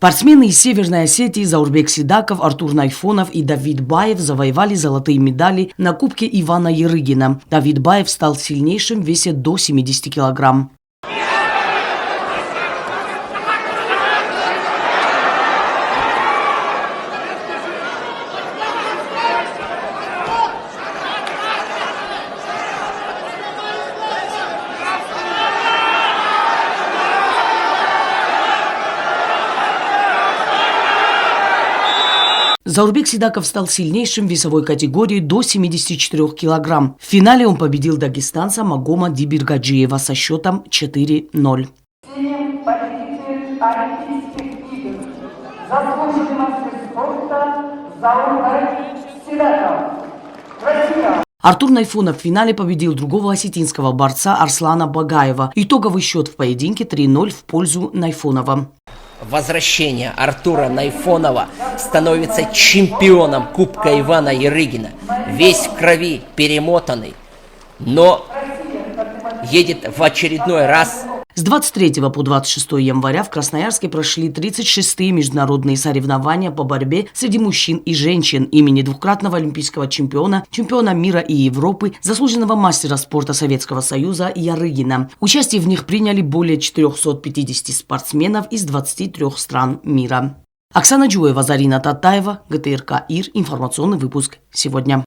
Спортсмены из Северной Осетии Заурбек Сидаков, Артур Найфонов и Давид Баев завоевали золотые медали на Кубке Ивана Ярыгина. Давид Баев стал сильнейшим в весе до 70 килограмм. Заурбек Сидаков стал сильнейшим в весовой категории до 74 килограмм. В финале он победил дагестанца Магома Дибиргаджиева со счетом 4-0. Победитель Олимпийских игр, заслуженный мастер спорта Заурбек Сидаков, Россия. Артур Найфонов в финале победил другого осетинского борца Арслана Багаева. Итоговый счет в поединке 3-0 в пользу Найфонова. Возвращение Артура Найфонова становится чемпионом Кубка Ивана Ярыгина. Весь в крови, перемотанный, но едет в очередной раз. С 23 по 26 января в Красноярске прошли 36-е международные соревнования по борьбе среди мужчин и женщин имени двукратного олимпийского чемпиона, чемпиона мира и Европы, заслуженного мастера спорта Советского Союза Ярыгина. Участие в них приняли более 450 спортсменов из 23 стран мира. Оксана Джуева, Зарина Татаева, ГТРК ИР. Информационный выпуск сегодня.